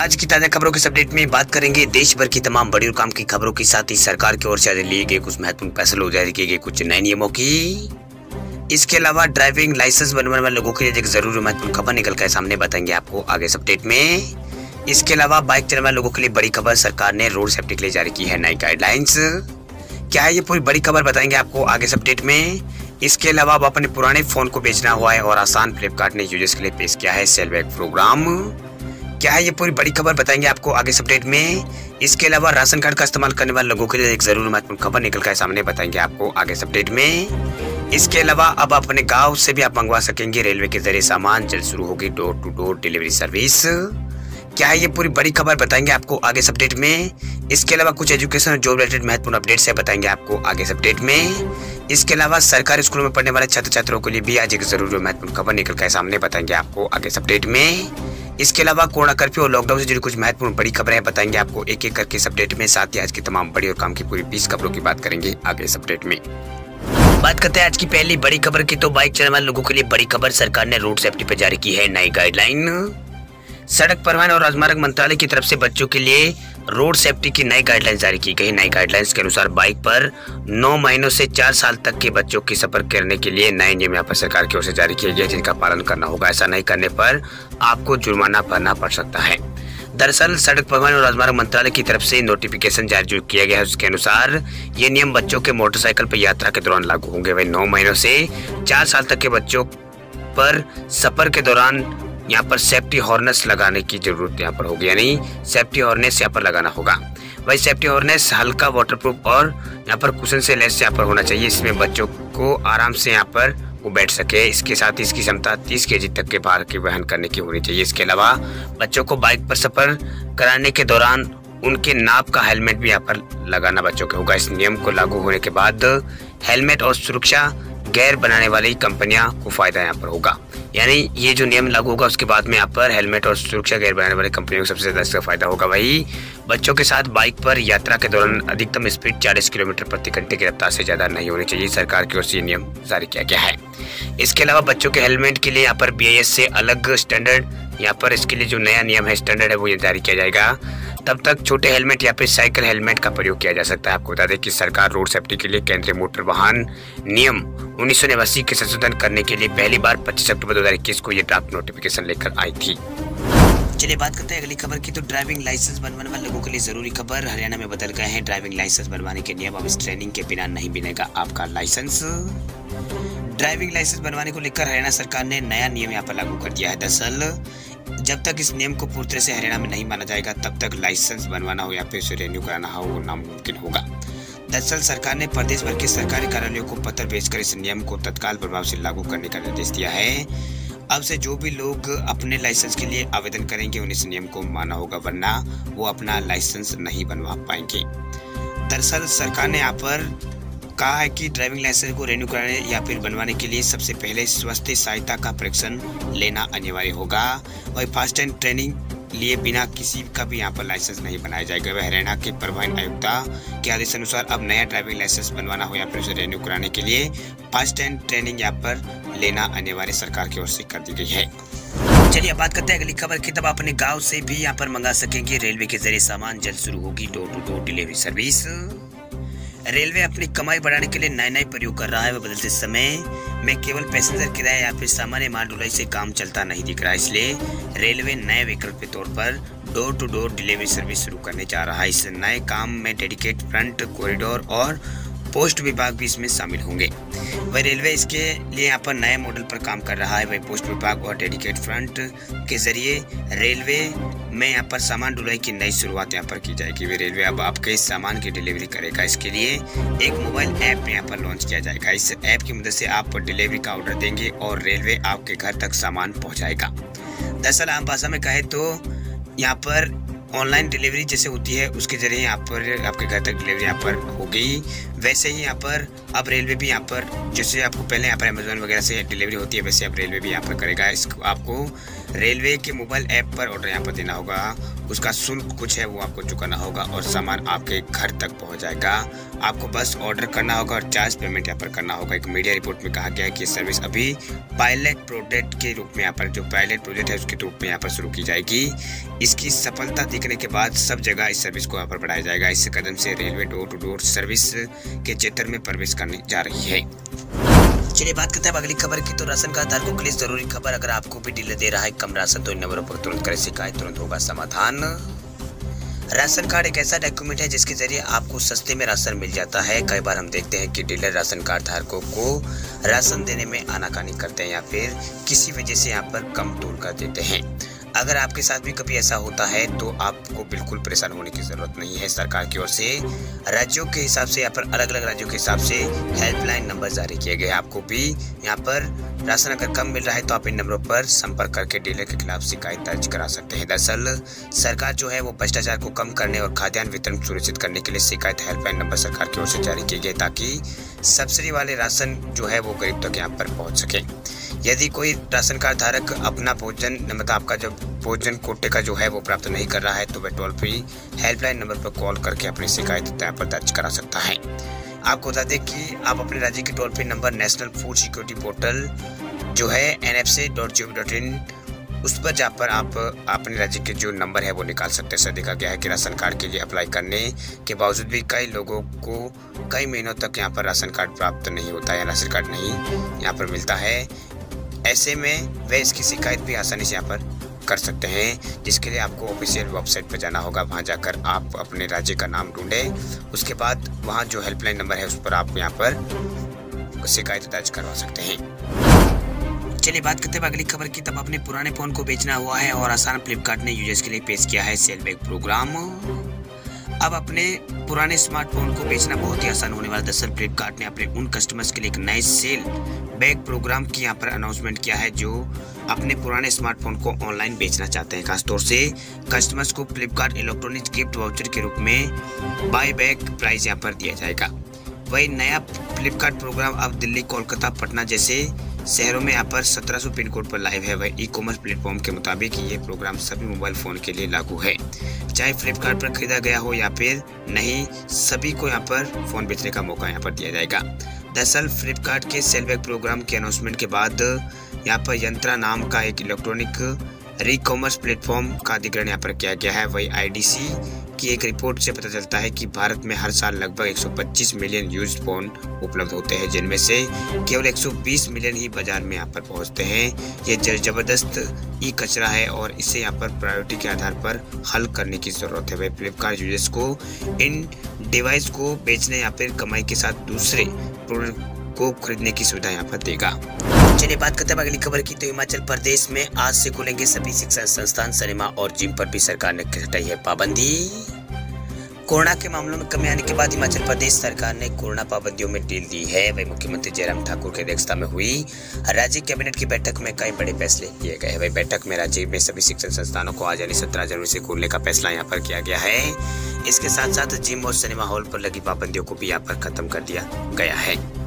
आज की ताजा खबरों के अपडेट में बात करेंगे देश भर की तमाम बड़ी और काम की खबरों के साथ ही सरकार की ओर से लिए गए कुछ महत्वपूर्ण फैसलों जारी किए गए कुछ नए नियमों की। इसके अलावा ड्राइविंग लाइसेंस बनवाने वाले लोगों के लिए एक जरूरी महत्वपूर्ण खबर निकल कर सामने बताएंगे आपको आगे इस अपडेट में। इसके अलावा बाइक चलाने वाले लोगों के लिए बड़ी खबर, सरकार ने रोड सेफ्टी के लिए जारी की है नई गाइडलाइंस। क्या है ये पूरी बड़ी खबर बताएंगे आपको आगे इस अपडेट में। इसके अलावा अब अपने पुराने फोन को बेचना हुआ है और आसान, फ्लिपकार्ट ने यूजर्स के लिए पेश किया है सेल बैक प्रोग्राम। क्या है ये पूरी बड़ी खबर बताएंगे आपको आगे इस अपडेट में। इसके अलावा राशन कार्ड का इस्तेमाल करने वाले लोगों के लिए एक जरूरी महत्वपूर्ण खबर निकल कर सामने बताएंगे आपको आगे इस अपडेट में। इसके अलावा अब अपने गांव से भी आप मंगवा सकेंगे रेलवे के जरिए सामान, जल्द शुरू होगी door to door delivery service. क्या है ये पूरी बड़ी खबर बताएंगे आपको आगे इस अपडेट में। इसके अलावा कुछ एजुकेशन और जॉब रिलेटेड महत्वपूर्ण अपडेट्स है बताएंगे आपको आगे इस अपडेट में। इसके अलावा सरकारी स्कूलों में पढ़ने वाले छात्र छात्राओं के लिए भी आज एक जरूरी महत्वपूर्ण खबर निकल कर सामने बताएंगे आपको आगे इस अपडेट में। इसके अलावा कोरोना कर्फ्यू और लॉकडाउन से जुड़ी कुछ महत्वपूर्ण बड़ी खबरें बताएंगे आपको एक एक करके इस अपडेट में। साथ ही आज की तमाम बड़ी और काम की पूरी 20 खबरों की बात करेंगे आगे इस अपडेट में। बात करते हैं आज की पहली बड़ी खबर की, तो बाइक चलाने वाले लोगों के लिए बड़ी खबर, सरकार ने रोड सेफ्टी पर जारी की है नई गाइडलाइन। सड़क परिवहन और राजमार्ग मंत्रालय की तरफ से बच्चों के लिए रोड सेफ्टी की नई गाइडलाइन जारी की गई। नई गाइडलाइंस के अनुसार बाइक पर 9 महीनों से 4 साल तक के बच्चों की सफर करने के लिए नए नियम यहाँ पर सरकार की ओर से जारी किए गए, जिनका पालन करना होगा। ऐसा नहीं करने पर आपको जुर्माना भरना पड़ सकता है। दरअसल सड़क परिवहन और राजमार्ग मंत्रालय की तरफ से नोटिफिकेशन जारी किया गया है। उसके अनुसार ये नियम बच्चों के मोटरसाइकिल पर यात्रा के दौरान लागू होंगे। वही 9 महीनों से 4 साल तक के बच्चों पर सफर के दौरान यहाँ पर सेफ्टी हॉर्नेस लगाने की जरूरत यहाँ पर होगी, यानी सेफ्टी हॉर्नेस यहाँ पर लगाना होगा। वही सेफ्टी हॉर्नेस हल्का वाटरप्रूफ और यहाँ पर कुशन से लेस यहाँ पर होना चाहिए। इसमें बच्चों को आराम से यहाँ पर वो बैठ सके। इसके साथ ही इसकी क्षमता 30 केजी तक के भार की वहन करने की होनी चाहिए। इसके अलावा बच्चों को बाइक पर सफर कराने के दौरान उनके नाप का हेलमेट भी यहाँ पर लगाना बच्चों को होगा। इस नियम को लागू होने के बाद हेलमेट और सुरक्षा गैर बनाने वाली कंपनियां को फायदा यहाँ पर होगा, यानी ये जो नियम लागू होगा उसके बाद में यहाँ पर हेलमेट और सुरक्षा गैर बनाने वाली कंपनियों को सबसे ज्यादा इसका फायदा होगा। वही बच्चों के साथ बाइक पर यात्रा के दौरान अधिकतम स्पीड 40 किलोमीटर प्रति घंटे की रफ्तार से ज्यादा नहीं होनी चाहिए। सरकार की ओर से ये नियम जारी किया गया है। इसके अलावा बच्चों के हेलमेट के लिए यहाँ पर BIS से अलग स्टैंडर्ड, यहाँ पर इसके लिए जो नया नियम है स्टैंडर्ड है वो ये जारी किया जाएगा। तब तक छोटे हेलमेट या फिर साइकिल हेलमेट का प्रयोग किया जा सकता है। आपको बता दें कि सरकार रोड सेफ्टी के लिए केंद्रीय मोटर वाहन नियम 1989 के संशोधन करने के लिए पहली बार 25 अक्टूबर 2021 को ये ड्राफ्ट नोटिफिकेशन लेकर आई थी। चलिए बात करते हैं अगली खबर की, तो ड्राइविंग लाइसेंस बनवाने वाले लोगों के लिए जरूरी खबर, हरियाणा में बदल गए हैं ड्राइविंग लाइसेंस बनवाने के नियम। अब इस ट्रेनिंग के बिना नहीं बनेगा आपका लाइसेंस। ड्राइविंग लाइसेंस बनवाने को लेकर हरियाणा सरकार ने नया नियम यहाँ पर लागू कर दिया है। दरअसल जब तक इस नियम को पूरी तरह से हरियाणा में नहीं माना जाएगा तब तक लाइसेंस बनवाना हो या फिर उसे रिन्यू कराना हो वो नामुमकिन होगा। दरअसल सरकार ने प्रदेश भर के सरकारी कार्यालयों को पत्र भेजकर इस नियम को तत्काल प्रभाव से लागू करने का निर्देश दिया है। अब से जो भी लोग अपने लाइसेंस के लिए आवेदन करेंगे उन्हें इस नियम को मानना होगा, वरना वो अपना लाइसेंस नहीं बनवा पाएंगे। दरअसल सरकार ने यहाँ पर कहा है कि ड्राइविंग लाइसेंस को रिन्यू कराने या फिर बनवाने के लिए सबसे पहले स्वास्थ्य सहायता का परीक्षण लेना अनिवार्य होगा। वही फास्ट एंड ट्रेनिंग लिए बिना किसी का भी यहाँ पर लाइसेंस नहीं बनाया जाएगा। वह हरियाणा के परिवहन आयुक्ता के आदेश अनुसार अब नया ड्राइविंग लाइसेंस बनवाना हो या फिर उसे रिन्यू कराने के लिए फास्ट एंड ट्रेनिंग यहाँ पर लेना अनिवार्य सरकार की ओर से कर दी गई है। चलिए बात करते हैं अगली खबर की, तब अपने गाँव से भी यहाँ पर मंगा सकेंगे रेलवे के जरिए सामान, जल्द शुरू होगी door to door delivery service. Railway अपनी कमाई बढ़ाने के लिए नए प्रयोग कर रहा है। वह बदलते समय में केवल पैसेंजर किराया या फिर सामान्य माल ढुलाई से काम चलता नहीं दिख रहा है, इसलिए रेलवे नए विकल्प के तौर पर door to door delivery service शुरू करने जा रहा है। इस नए काम में डेडिकेट फ्रंट कॉरिडोर और पोस्ट विभाग भी इसमें शामिल होंगे। वह रेलवे इसके लिए यहाँ पर नए मॉडल पर काम कर रहा है। वही पोस्ट विभाग और डेडिकेट फ्रंट के जरिए रेलवे में यहाँ पर सामान ढुलाई की नई शुरुआत यहाँ पर की जाएगी। वे रेलवे अब आपके सामान की डिलीवरी करेगा। इसके लिए एक मोबाइल ऐप यहाँ पर लॉन्च किया जाएगा। इस ऐप की मदद से आप डिलीवरी का ऑर्डर देंगे और रेलवे आपके घर तक सामान पहुँचाएगा। दरअसल आम भाषा में कहे तो यहाँ पर ऑनलाइन डिलीवरी जैसे होती है उसके जरिए यहाँ पर आपके घर तक डिलीवरी यहाँ पर होगी। वैसे ही यहाँ पर अब रेलवे भी यहाँ पर जैसे आपको पहले यहाँ पर अमेजोन वगैरह से डिलीवरी होती है, वैसे अब रेलवे भी यहाँ पर करेगा। इसको आपको रेलवे के मोबाइल ऐप पर ऑर्डर यहाँ पर देना होगा, उसका शुल्क कुछ है वो आपको चुकाना होगा और सामान आपके घर तक पहुँच जाएगा। आपको बस ऑर्डर करना होगा और चार्ज पेमेंट यहाँ पर करना होगा। एक मीडिया रिपोर्ट में कहा गया है कि सर्विस अभी पायलट प्रोजेक्ट के रूप में यहाँ पर जो पायलट प्रोजेक्ट है उसके रूप में यहाँ पर शुरू की जाएगी। इसकी सफलता दिखने के बाद सब जगह इस सर्विस को यहाँ पर बढ़ाया जाएगा। इस कदम से railway door to door service के क्षेत्र में प्रवेश करने जा रही है। चलिए बात करते हैं अगली खबर की। तो राशन कार्ड धारकों के लिए जरूरी खबर, अगर आपको भी डीलर दे रहा है कम राशन तो इन नंबरों पर तुरंत करें शिकायत, तुरंत होगा समाधान। राशन कार्ड एक ऐसा डॉक्यूमेंट है जिसके जरिए आपको सस्ते में राशन मिल जाता है। कई बार हम देखते हैं कि डीलर राशन कार्ड धारकों को राशन देने में आनाकानी करते हैं या फिर किसी वजह से यहाँ पर कम तोल कर देते हैं। अगर आपके साथ भी कभी ऐसा होता है तो आपको बिल्कुल परेशान होने की जरूरत नहीं है। सरकार की ओर से राज्यों के हिसाब से यहाँ पर अलग अलग राज्यों के हिसाब से हेल्पलाइन नंबर जारी किए गए हैं। आपको भी यहाँ पर राशन अगर कम मिल रहा है तो आप इन नंबरों पर संपर्क करके डीलर के खिलाफ शिकायत दर्ज करा सकते हैं। दरअसल सरकार जो है वो भ्रष्टाचार को कम करने और खाद्यान्न वितरण सुनिश्चित करने के लिए शिकायत हेल्पलाइन नंबर सरकार की ओर से जारी किए गए ताकि सब्सिडी वाले राशन जो है वो गरीब तक यहाँ पर पहुँच सके। यदि कोई राशन कार्ड धारक अपना भोजन मतलब आपका जो भोजन कोटे का जो है वो प्राप्त नहीं कर रहा है तो वह टोल फ्री हेल्पलाइन नंबर पर कॉल करके अपनी शिकायत यहाँ पर दर्ज करा सकता है। आपको बता दें कि आप अपने राज्य के toll free number national food security portal जो है nfsa.gov.in उस पर जाकर आप अपने राज्य के जो नंबर है वो निकाल सकते हैं। देखा गया है कि राशन कार्ड के लिए अप्लाई करने के बावजूद भी कई लोगों को कई महीनों तक यहाँ पर राशन कार्ड प्राप्त नहीं होता है, राशन कार्ड नहीं यहाँ पर मिलता है। ऐसे में वे इसकी शिकायत भी आसानी से यहाँ पर कर सकते हैं, जिसके लिए आपको ऑफिशियल वेबसाइट पर जाना होगा। वहां जाकर आप अपने राज्य का नाम ढूंढें, उसके बाद वहां जो हेल्पलाइन नंबर है उस पर आप यहाँ पर शिकायत दर्ज करवा सकते हैं। चलिए बात करते हैं अगली खबर की। तब अपने पुराने फोन को बेचना हुआ है और आसान फ्लिपकार्ट ने यूजर्स के लिए पेश किया है सेल बैक प्रोग्राम। अब अपने पुराने स्मार्टफोन को बेचना बहुत ही आसान होने वाला। दरअसल फ्लिपकार्ट ने अपने उन कस्टमर्स के लिए एक नए सेल बैक प्रोग्राम की यहाँ पर अनाउंसमेंट किया है जो अपने पुराने स्मार्टफोन को ऑनलाइन बेचना चाहते हैं। खासतौर से कस्टमर्स को फ्लिपकार्ट इलेक्ट्रॉनिक गिफ्ट वाउचर के रूप में बाय बैक प्राइस यहाँ पर दिया जाएगा। वही नया फ्लिपकार्ट प्रोग्राम अब दिल्ली, कोलकाता, पटना जैसे शहरों में यहाँ पर 1700 पिन कोड पर लाइव है। वह ई कॉमर्स प्लेटफॉर्म के मुताबिक ये प्रोग्राम सभी मोबाइल फोन के लिए लागू है, चाहे फ्लिपकार्ट पर खरीदा गया हो या फिर नहीं, सभी को यहाँ पर फोन बेचने का मौका यहाँ पर दिया जाएगा। दरअसल फ्लिपकार्ट के सेल बैक प्रोग्राम के अनाउंसमेंट के बाद यहाँ पर यंत्रा नाम का एक इलेक्ट्रॉनिक ई कॉमर्स प्लेटफॉर्म का अधिग्रहण यहाँ पर किया गया है। वही आईडीसी की एक रिपोर्ट से पता चलता है कि भारत में हर साल लगभग 125 मिलियन यूज्ड फोन उपलब्ध होते हैं, जिनमें से केवल 120 मिलियन ही बाजार में यहाँ पर पहुँचते हैं। ये जबरदस्त ई कचरा है और इसे यहाँ पर प्रायोरिटी के आधार पर हल करने की जरूरत है। वही फ्लिपकार्ट यूजर्स को इन डिवाइस को बेचने या फिर कमाई के साथ दूसरे प्रोडक्ट को खरीदने की सुविधा यहाँ पर देगा। चलिए बात करते हैं अगली खबर की। तो हिमाचल प्रदेश में आज से खुलेंगे सभी शिक्षण संस्थान, सिनेमा और जिम पर भी सरकार ने हटाई है पाबंदी। कोरोना के मामलों में कमी आने के बाद हिमाचल प्रदेश सरकार ने कोरोना पाबंदियों में ढील दी है। वही मुख्यमंत्री जयराम ठाकुर की अध्यक्षता में हुई राज्य कैबिनेट की बैठक में कई बड़े फैसले लिए गए। वही बैठक में राज्य में सभी शिक्षण संस्थानों को आज यानी 17 जनवरी से खोलने का फैसला यहाँ पर किया गया है। इसके साथ साथ जिम और सिनेमा हॉल पर लगी पाबंदियों को भी यहाँ पर खत्म कर दिया गया है।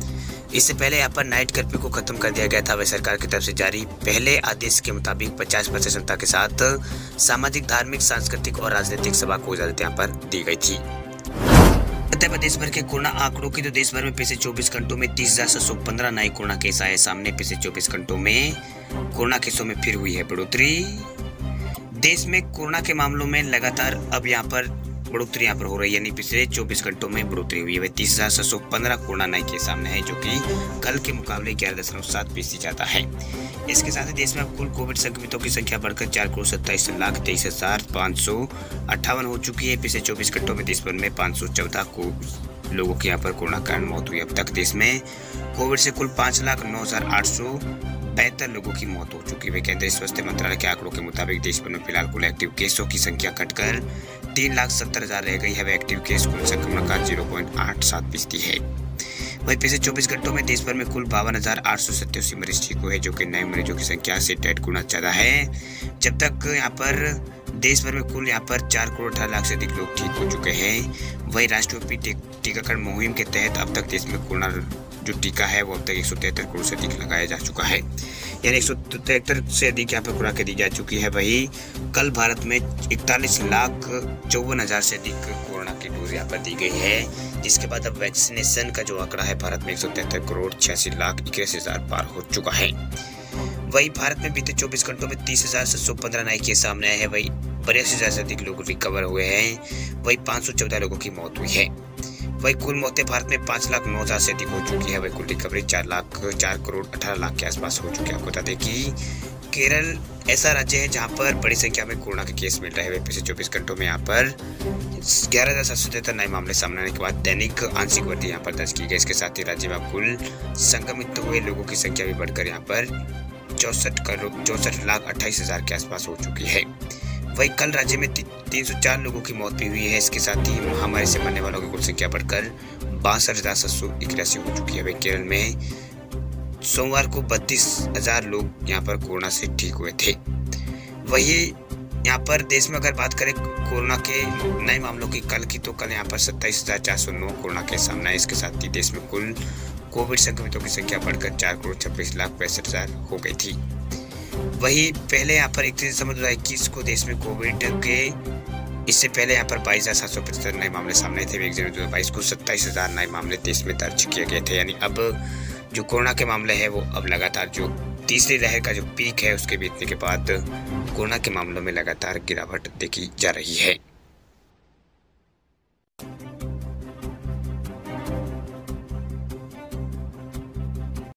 इससे पहले यहाँ पर नाइट कर्फ्यू को खत्म कर दिया गया था। वह सरकार की तरफ से जारी पहले आदेश के मुताबिक 50% क्षमता के साथ सामाजिक, धार्मिक, सांस्कृतिक और राजनीतिक सभा को इजाजत यहाँ पर दी गई थी। देश भर के कोरोना आंकड़ों की तो देश भर में पिछले 24 घंटों में 30,715 नए कोरोना केस आए सामने। पिछले 24 घंटों में कोरोना केसों में फिर हुई है बढ़ोतरी। देश में कोरोना के मामलों में लगातार अब यहाँ पर बढ़ोतरी यहाँ पर हो रही है, यानी पिछले 24 घंटों में बढ़ोतरी हुई है। 30,715 कोरोना नए केस सामने है, जो कि कल के मुकाबले 11.7% ज्यादा है। इसके साथ ही देश में अब कुल कोविड संक्रमितों की संख्या बढ़कर 4,27,23,558 हो चुकी है। पिछले 24 घंटों में देश भर में 514 लोगों की यहाँ पर कोरोना के कारण मौत हुई। अब तक देश में कोविड से कुल 5,09,872 लोगों की मौत हो चुकी है। केंद्रीय स्वास्थ्य मंत्रालय के आंकड़ों के मुताबिक देश भर में फिलहाल कुल एक्टिव केसों की संख्या घटकर 3,70,000 रह गई है। वह एक्टिव केस कुल संक्रमण का 0.87% है। वहीं पिछले 24 घंटों में देश भर में कुल 52,887 मरीज ठीक हुए, जो कि नए मरीजों की संख्या से 1.5 गुना ज्यादा है। जब तक यहाँ पर देश भर में कुल यहाँ पर 4 करोड़ 18 लाख से अधिक लोग ठीक हो चुके हैं। वही राष्ट्रव्यापी टीकाकरण मुहिम के तहत अब तक देश में कोरोना जो टीका है वो अब तक 173 करोड़ से अधिक लगाया जा चुका है, यानी 173 से अधिक यहाँ पर खुराकें दी जा चुकी है। वही कल भारत में 41,54,000 से अधिक कोरोना की डोज यहाँ पर दी गई है, जिसके बाद अब वैक्सीनेशन का जो आंकड़ा है भारत में 173 करोड़ 86,81,000 पार हो चुका है। वही भारत में बीते 24 घंटों में 30,715 नए केस सामने आए हैं। वही 82,000 से अधिक लोग रिकवर हुए हैं। वही 514 लोगों की मौत हुई है। वही कुल मौतें भारत में 5,09,000 से अधिक हो चुकी है। वही कुल रिकवरी 4 करोड़ 18 लाख के आसपास हो चुकी है। आपको बता दें कि केरल ऐसा राज्य है जहां पर बड़ी संख्या में कोरोना के केस मिल रहे हैं। पिछले 24 घंटों में यहाँ पर 11,773 नए मामले सामने आने के बाद दैनिक आंशिक वृद्धि यहाँ पर दर्ज की गई। इसके साथ ही राज्य में कुल संक्रमित हुए लोगों की संख्या भी बढ़कर यहाँ पर 64,28,000 के आसपास हो चुकी है। वही कल राज्य में 304 लोगों की मौत भी हुई है। इसके साथ ही महामारी से मरने वालों की कुल संख्या बढ़कर 62,781 हो चुकी है। वही केरल में सोमवार को 32,000 लोग यहाँ पर कोरोना से ठीक हुए थे। वही यहाँ पर देश में अगर बात करें कोरोना के नए मामलों की कल की, तो कल यहाँ पर 27,409 कोरोना के सामने आए। इसके साथ ही देश में कुल कोविड संक्रमितों की संख्या बढ़कर 4,26,65,000 हो गई थी। वही पहले यहाँ पर 31 दिसंबर 2021 को देश में कोविड के इससे पहले यहाँ पर 22,775 नए मामले सामने थे। 1 जनवरी 2022 को 27,000 नए मामले देश में दर्ज किए गए थे। यानी अब जो कोरोना के मामले हैं वो अब लगातार जो तीसरी लहर का जो पीक है उसके बीतने के बाद कोरोना के मामलों में लगातार गिरावट देखी जा रही है।